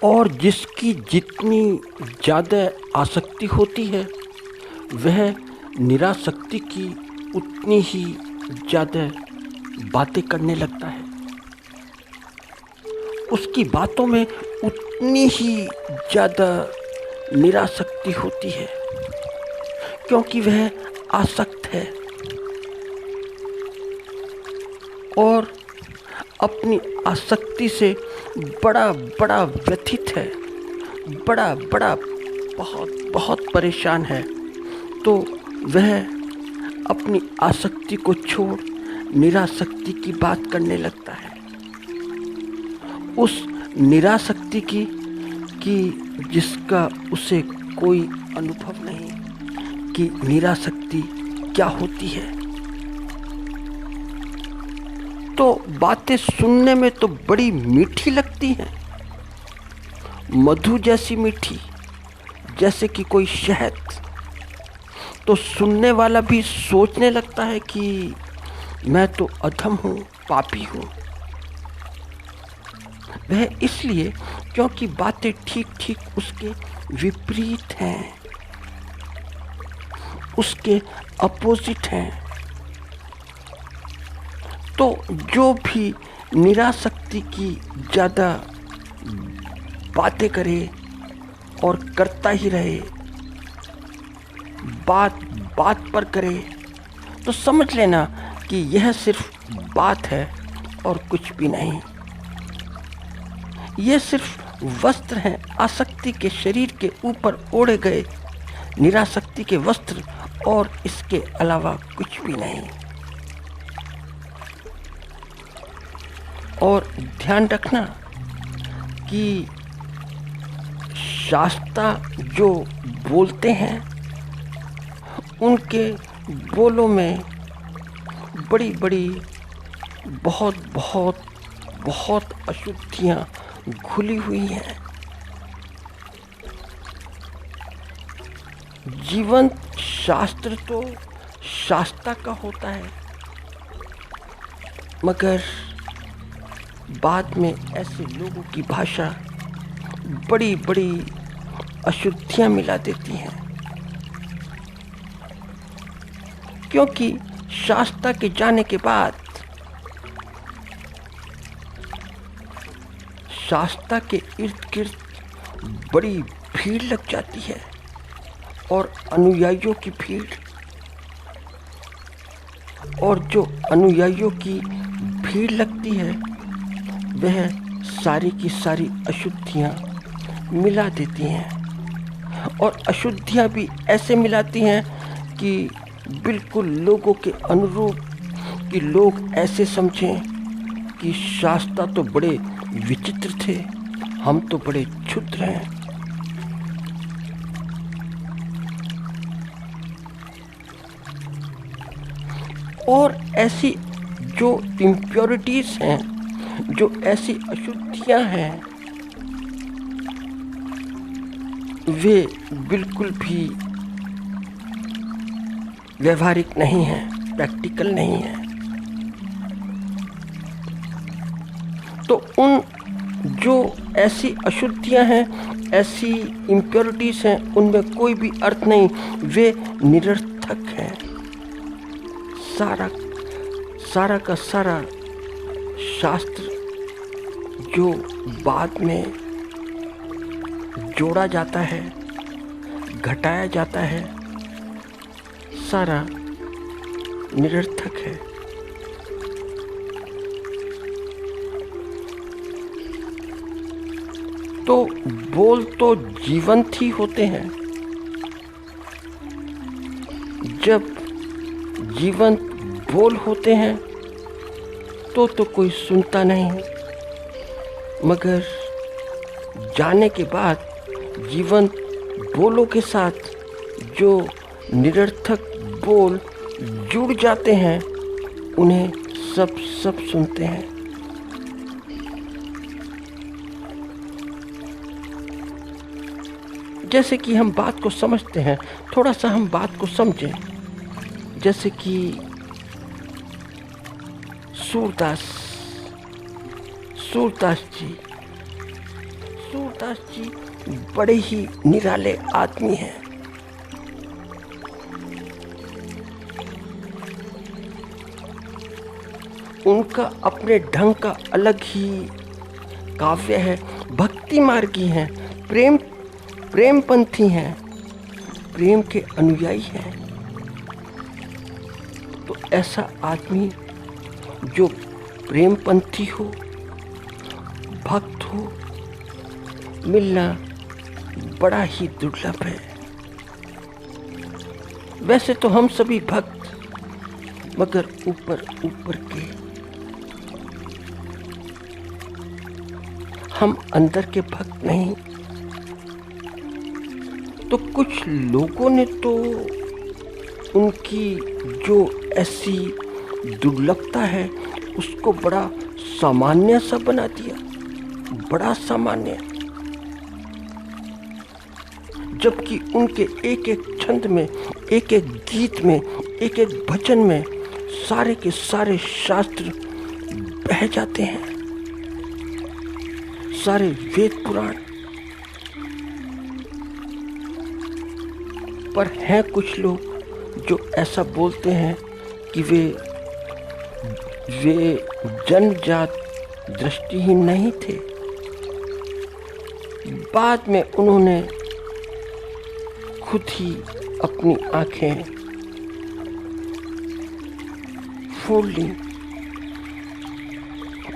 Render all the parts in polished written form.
और जिसकी जितनी ज़्यादा आसक्ति होती है वह निरासक्ति की उतनी ही ज़्यादा बातें करने लगता है। उसकी बातों में उतनी ही ज़्यादा निरासक्ति होती है क्योंकि वह आसक्त है और अपनी आसक्ति से बड़ा बड़ा व्यथित है, बड़ा बड़ा बहुत बहुत परेशान है। तो वह अपनी आसक्ति को छोड़ निरासक्ति की बात करने लगता है। उस निरासक्ति की जिसका उसे कोई अनुभव नहीं कि निरासक्ति क्या होती है। तो बातें सुनने में तो बड़ी मीठी लगती हैं, मधु जैसी मीठी, जैसे कि कोई शहद। तो सुनने वाला भी सोचने लगता है कि मैं तो अधम हूँ, पापी हूँ। वह इसलिए क्योंकि बातें ठीक ठीक उसके विपरीत हैं, उसके अपोजिट हैं। तो जो भी निरासक्ति की ज़्यादा बातें करे और करता ही रहे, बात बात पर करे, तो समझ लेना कि यह सिर्फ बात है और कुछ भी नहीं। यह सिर्फ वस्त्र हैं आसक्ति के शरीर के ऊपर ओढ़े गए निरासक्ति के वस्त्र, और इसके अलावा कुछ भी नहीं। और ध्यान रखना कि शास्ता जो बोलते हैं उनके बोलों में बड़ी बड़ी बहुत बहुत बहुत अशुद्धियाँ घुली हुई हैं। जीवंत शास्त्र तो शास्ता का होता है, मगर बाद में ऐसे लोगों की भाषा बड़ी बड़ी अशुद्धियाँ मिला देती हैं, क्योंकि शास्ता के जाने के बाद शास्ता के इर्द गिर्द बड़ी भीड़ लग जाती है, और अनुयायियों की भीड़, और जो अनुयायियों की भीड़ लगती है वह सारी की सारी अशुद्धियाँ मिला देती हैं। और अशुद्धियाँ भी ऐसे मिलाती हैं कि बिल्कुल लोगों के अनुरूप, कि लोग ऐसे समझें कि शास्ता तो बड़े विचित्र थे, हम तो बड़े क्षुद्र हैं। और ऐसी जो इम्प्योरिटीज़ हैं, जो ऐसी अशुद्धियाँ हैं, वे बिल्कुल भी व्यवहारिक नहीं हैं, प्रैक्टिकल नहीं हैं। तो उन जो ऐसी अशुद्धियाँ हैं, ऐसी इम्प्योरिटीज़ हैं, उनमें कोई भी अर्थ नहीं, वे निरर्थक हैं। सारा का सारा शास्त्र जो बाद में जोड़ा जाता है, घटाया जाता है, सारा निरर्थक है। तो बोल तो जीवंत ही होते हैं। जब जीवंत बोल होते हैं तो कोई सुनता नहीं, मगर जाने के बाद जीवंत बोलों के साथ जो निरर्थक बोल जुड़ जाते हैं, उन्हें सब सुनते हैं। जैसे कि हम बात को समझते हैं, थोड़ा सा हम बात को समझें। जैसे कि सूरदास सूरदास जी बड़े ही निराले आदमी हैं। उनका अपने ढंग का अलग ही काव्य है, भक्ति मार्गी हैं, प्रेमपंथी हैं, प्रेम के अनुयायी हैं। तो ऐसा आदमी जो प्रेमपंथी हो, भक्त हो, मिलना बड़ा ही दुर्लभ है। वैसे तो हम सभी भक्त, मगर ऊपर ऊपर के, हम अंदर के भक्त नहीं। तो कुछ लोगों ने तो उनकी जो ऐसी दुर्लभता है उसको बड़ा सामान्य सा बना दिया, बड़ा सामान्य, जबकि उनके एक एक छंद में, एक एक गीत में, एक एक भजन में सारे के सारे शास्त्र बह जाते हैं, सारे वेद पुराण। पर हैं कुछ लोग जो ऐसा बोलते हैं कि वे जन्मजात दृष्टिहीन नहीं थे। बाद में उन्होंने खुद ही अपनी आंखें फोड़ ली,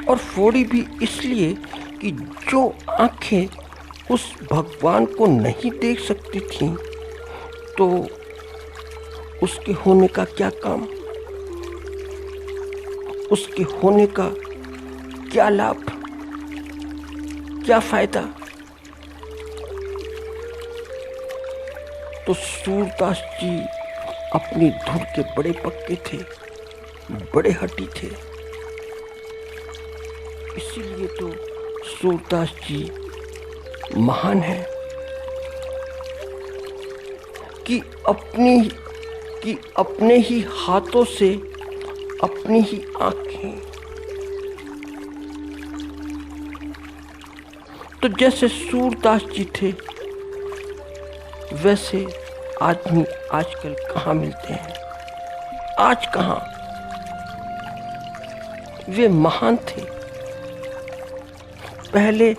और फोड़ी भी इसलिए कि जो आंखें उस भगवान को नहीं देख सकती थीं, तो उसके होने का क्या काम, उसके होने का क्या लाभ, क्या फायदा। तो सूरदास जी अपनी धुन के बड़े पक्के थे, बड़े हठी थे। इसीलिए तो सूरदास जी महान है कि अपने ही हाथों से अपनी ही आंखें। तो जैसे सूरदास जी थे वैसे आदमी आजकल कहाँ मिलते हैं, आज कहाँ। वे महान थे, पहले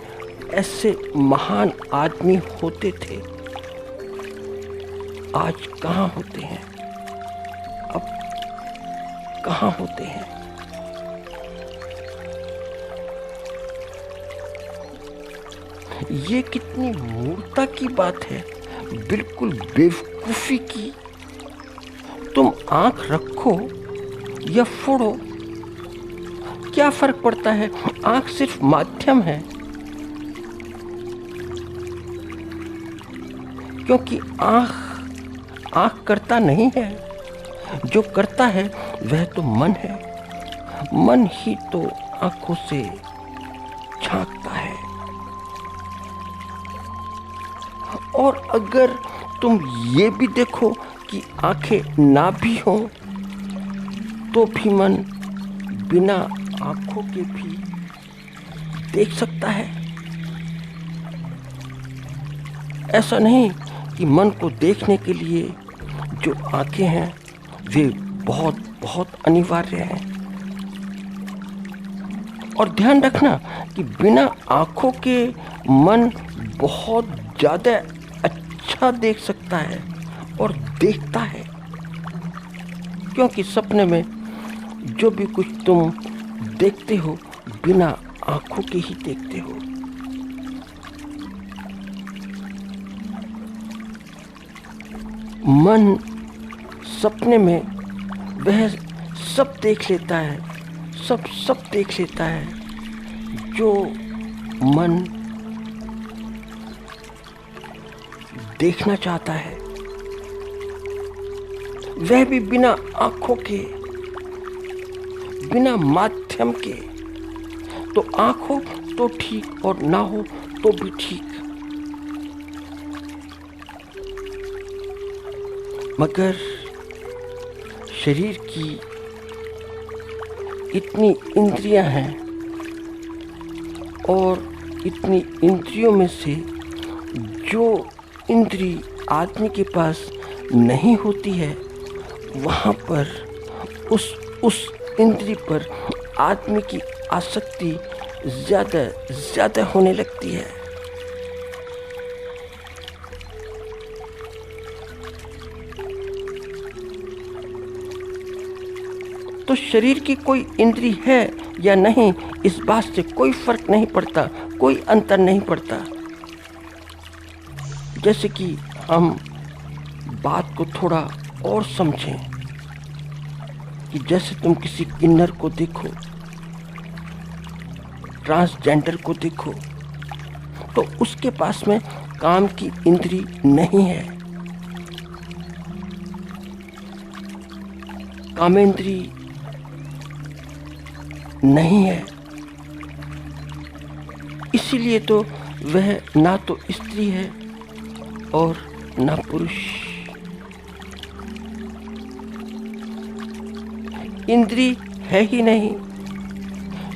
ऐसे महान आदमी होते थे, आज कहाँ होते हैं, अब कहाँ होते हैं। ये कितनी मूर्खता की बात है, बिल्कुल बेवकूफी की। तुम आंख रखो या फोड़ो, क्या फर्क पड़ता है, आंख सिर्फ माध्यम है। क्योंकि आंख करता नहीं है, जो करता है वह तो मन है, मन ही तो आंखों से झांकता है। और अगर तुम ये भी देखो कि आंखें ना भी हो तो भी मन बिना आंखों के भी देख सकता है। ऐसा नहीं कि मन को देखने के लिए जो आंखें हैं वे बहुत बहुत अनिवार्य हैं। और ध्यान रखना कि बिना आंखों के मन बहुत ज़्यादा अच्छा देख सकता है और देखता है, क्योंकि सपने में जो भी कुछ तुम देखते हो बिना आंखों के ही देखते हो। मन सपने में वह सब देख लेता है, सब देख लेता है जो मन देखना चाहता है, वह भी बिना आंखों के, बिना माध्यम के। तो आंख हो तो ठीक और ना हो तो भी ठीक, मगर शरीर की इतनी इंद्रियां हैं और इतनी इंद्रियों में से जो इंद्री आदमी के पास नहीं होती है, वहाँ पर उस इंद्री पर आदमी की आसक्ति ज़्यादा होने लगती है। तो शरीर की कोई इंद्री है या नहीं, इस बात से कोई फर्क नहीं पड़ता, कोई अंतर नहीं पड़ता। जैसे कि हम बात को थोड़ा और समझें कि जैसे तुम किसी किन्नर को देखो, ट्रांसजेंडर को देखो, तो उसके पास में काम की इंद्री नहीं है, कामेंद्री नहीं है। इसीलिए तो वह ना तो स्त्री है और ना पुरुष। इंद्री है ही नहीं,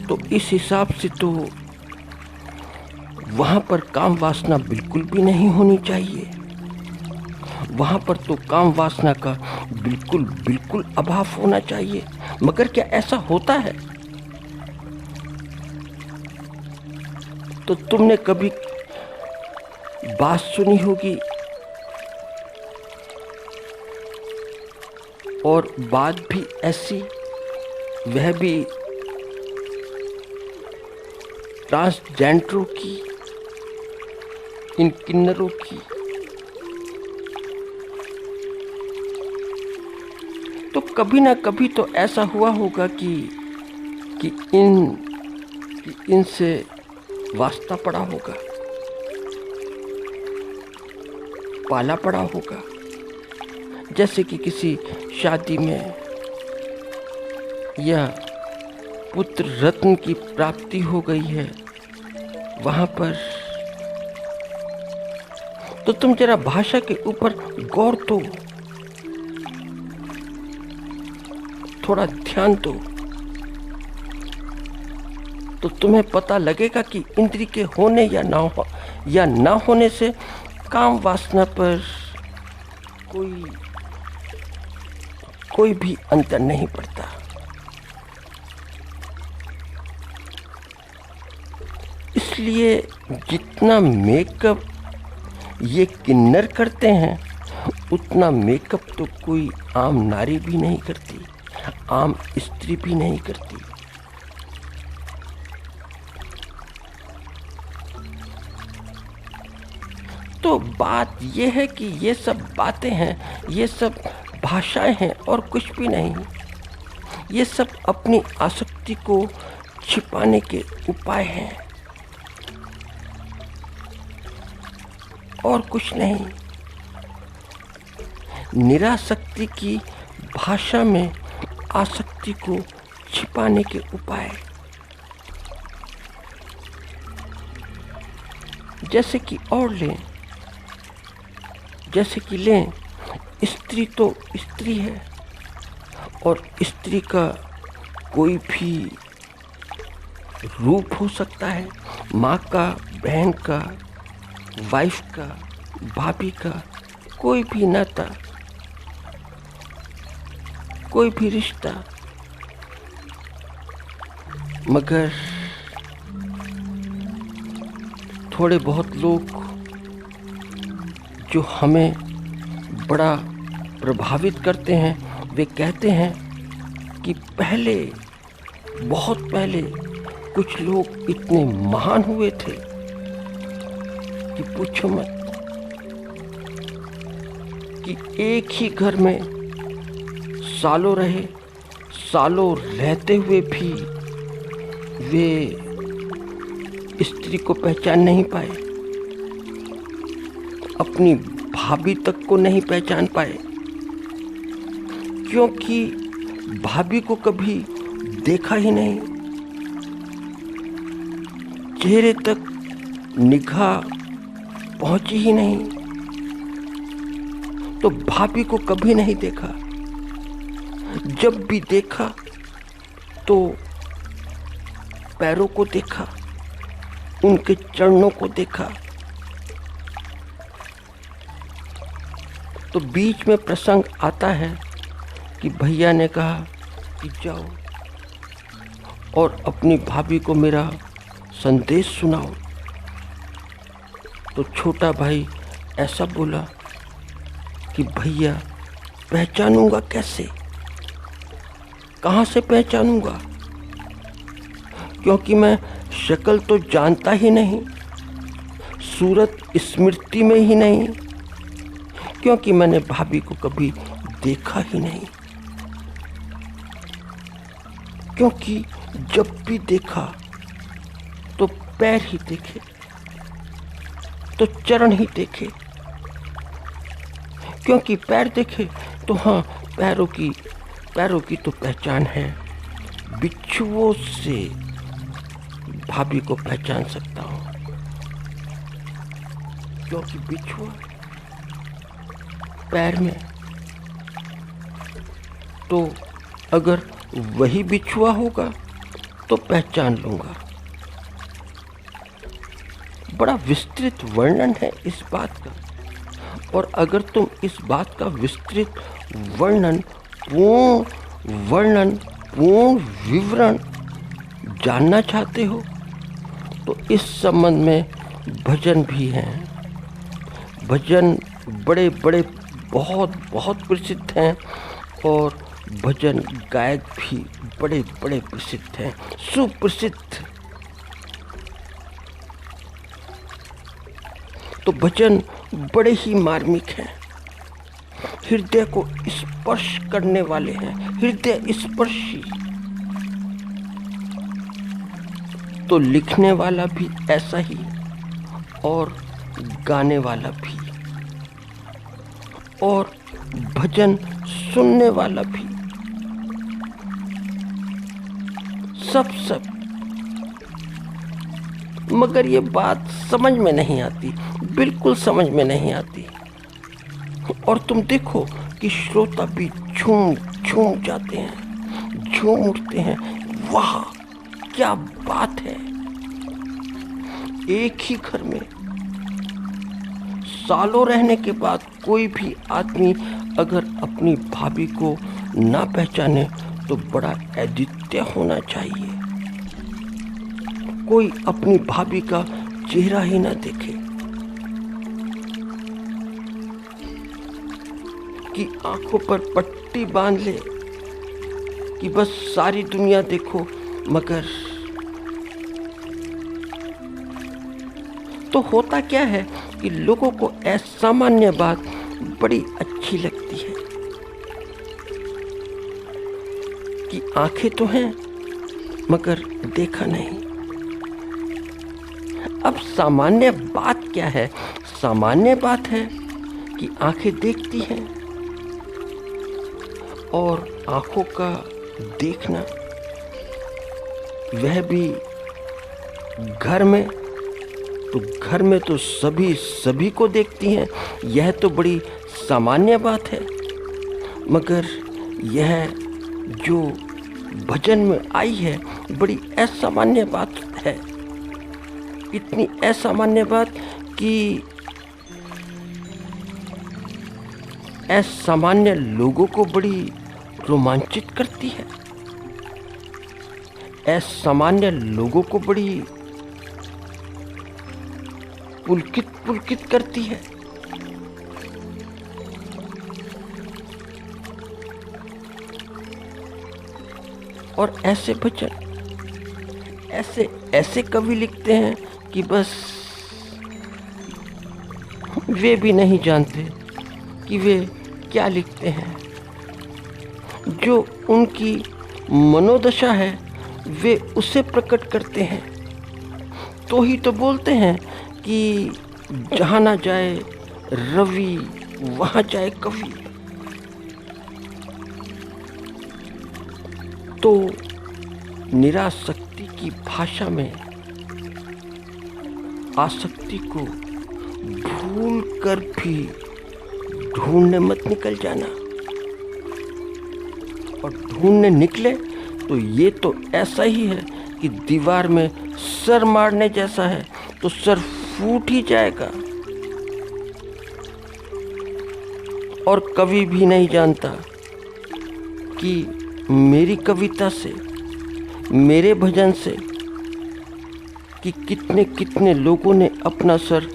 तो इस हिसाब से तो वहां पर काम वासना बिल्कुल भी नहीं होनी चाहिए। वहां पर तो काम वासना का बिल्कुल अभाव होना चाहिए। मगर क्या ऐसा होता है? तो तुमने कभी बात सुनी होगी और बात भी ऐसी, वह भी ट्रांसजेंडरों की, इन किन्नरों की। तो कभी ना कभी तो ऐसा हुआ होगा कि इनसे वास्ता पड़ा होगा, पाला पड़ा होगा। जैसे कि किसी शादी में या पुत्र रत्न की प्राप्ति हो गई है, वहां पर तो तुम जरा भाषा के ऊपर गौर दो, थोड़ा ध्यान दो, तो तुम्हें पता लगेगा कि इंद्री के होने या ना होने से काम वासना पर कोई भी अंतर नहीं पड़ता। इसलिए जितना मेकअप ये किन्नर करते हैं, उतना मेकअप तो कोई आम नारी भी नहीं करती, आम स्त्री भी नहीं करती। तो बात यह है कि ये सब बातें हैं, ये सब भाषाएं हैं और कुछ भी नहीं। ये सब अपनी आसक्ति को छिपाने के उपाय हैं और कुछ नहीं। निरासक्ति की भाषा में आसक्ति को छिपाने के उपाय, जैसे कि और लें, जैसे कि लें, स्त्री तो स्त्री है और स्त्री का कोई भी रूप हो सकता है, माँ का, बहन का, वाइफ का, भाभी का, कोई भी नाता, कोई भी रिश्ता। मगर थोड़े बहुत लोग जो हमें बड़ा प्रभावित करते हैं, वे कहते हैं कि पहले, बहुत पहले कुछ लोग इतने महान हुए थे कि पूछो मत, कि एक ही घर में सालों रहे, सालों रहते हुए भी वे स्त्री को पहचान नहीं पाए, अपनी भाभी तक को नहीं पहचान पाए, क्योंकि भाभी को कभी देखा ही नहीं, चेहरे तक निगाह पहुंची ही नहीं, तो भाभी को कभी नहीं देखा। जब भी देखा तो पैरों को देखा, उनके चरणों को देखा तो बीच में प्रसंग आता है कि भैया ने कहा कि जाओ और अपनी भाभी को मेरा संदेश सुनाओ। तो छोटा भाई ऐसा बोला कि भैया पहचानूंगा कैसे, कहाँ से पहचानूंगा, क्योंकि मैं शक्ल तो जानता ही नहीं, सूरत स्मृति में ही नहीं, क्योंकि मैंने भाभी को कभी देखा ही नहीं। क्योंकि जब भी देखा तो पैर ही देखे, तो चरण ही देखे, क्योंकि पैर देखे तो हाँ पैरों की तो पहचान है। बिच्छुओं से भाभी को पहचान सकता हूँ, क्योंकि बिच्छुआ पैर में, तो अगर वही बिच्छुआ होगा तो पहचान लूंगा। बड़ा विस्तृत वर्णन है इस बात का, और अगर तुम इस बात का विस्तृत वर्णन, पूर्ण विवरण जानना चाहते हो तो इस संबंध में भजन भी हैं। भजन बड़े बड़े बहुत प्रसिद्ध हैं, और भजन गायक भी बड़े बड़े प्रसिद्ध हैं, सुप्रसिद्ध। तो भजन बड़े ही मार्मिक हैं, हृदय को स्पर्श करने वाले हैं, हृदय स्पर्शी। तो लिखने वाला भी ऐसा ही, और गाने वाला भी, और भजन सुनने वाला भी, सब। मगर ये बात समझ में नहीं आती, बिल्कुल समझ में नहीं आती। और तुम देखो कि श्रोता भी झूम जाते हैं, झूम उठते हैं। वाह क्या बात है। एक ही घर में सालों रहने के बाद कोई भी आदमी अगर अपनी भाभी को ना पहचाने तो बड़ा अद्वितीय होना चाहिए। कोई अपनी भाभी का चेहरा ही ना देखे, कि आंखों पर पट्टी बांध ले कि बस सारी दुनिया देखो, मगर तो होता क्या है कि लोगों को असामान्य बात बड़ी अच्छी लगती है कि आंखें तो हैं मगर देखा नहीं। अब सामान्य बात क्या है? सामान्य बात है कि आंखें देखती हैं, और आंखों का देखना वह भी घर में, तो घर में तो सभी को देखती हैं। यह तो बड़ी सामान्य बात है, मगर यह जो भजन में आई है बड़ी असामान्य बात है। इतनी असामान्य बात कि असामान्य लोगों को बड़ी रोमांचित करती है, असामान्य लोगों को बड़ी पुलकित करती है। और ऐसे भजन, ऐसे कवि लिखते हैं कि बस वे भी नहीं जानते कि वे क्या लिखते हैं। जो उनकी मनोदशा है वे उसे प्रकट करते हैं। तो ही तो बोलते हैं कि जहाँ ना जाए रवि वहाँ जाए कवि। तो निरासक्ति की भाषा में आसक्ति को भूल कर भी ढूंढने मत निकल जाना, और ढूंढने निकले तो ये तो ऐसा ही है कि दीवार में सर मारने जैसा है तो सर फूट ही जाएगा। और कवि भी नहीं जानता कि मेरी कविता से, मेरे भजन से कि कितने कितने लोगों ने अपना सर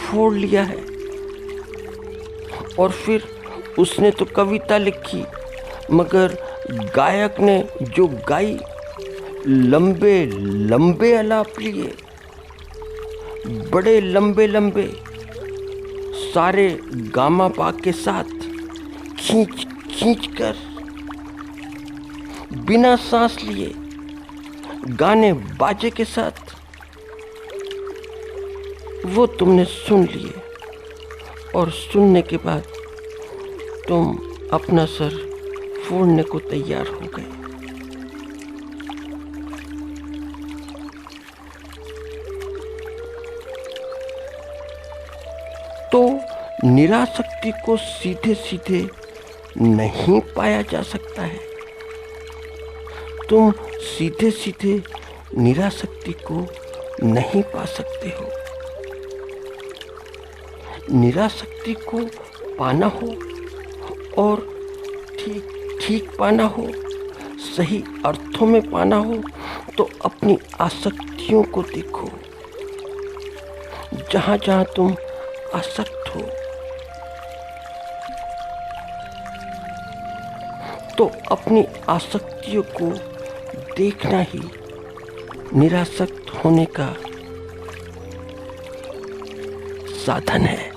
फोड़ लिया है। और फिर उसने तो कविता लिखी, मगर गायक ने जो गाई, लंबे लंबे आलाप लिए, बड़े लंबे लंबे, सारे गामा पा के साथ खींच खींच कर, बिना सांस लिए, गाने बाजे के साथ, वो तुमने सुन लिए। और सुनने के बाद तुम अपना सर फोड़ने को तैयार हो गए। तो निरासक्ति को सीधे सीधे नहीं पाया जा सकता है। तुम सीधे सीधे निरासक्ति को नहीं पा सकते हो। निरासक्ति को पाना हो और ठीक ठीक पाना हो, सही अर्थों में पाना हो, तो अपनी आसक्तियों को देखो। जहाँ जहाँ तुम आसक्त हो, तो अपनी आसक्तियों को देखना ही निरासक्त होने का साधन है।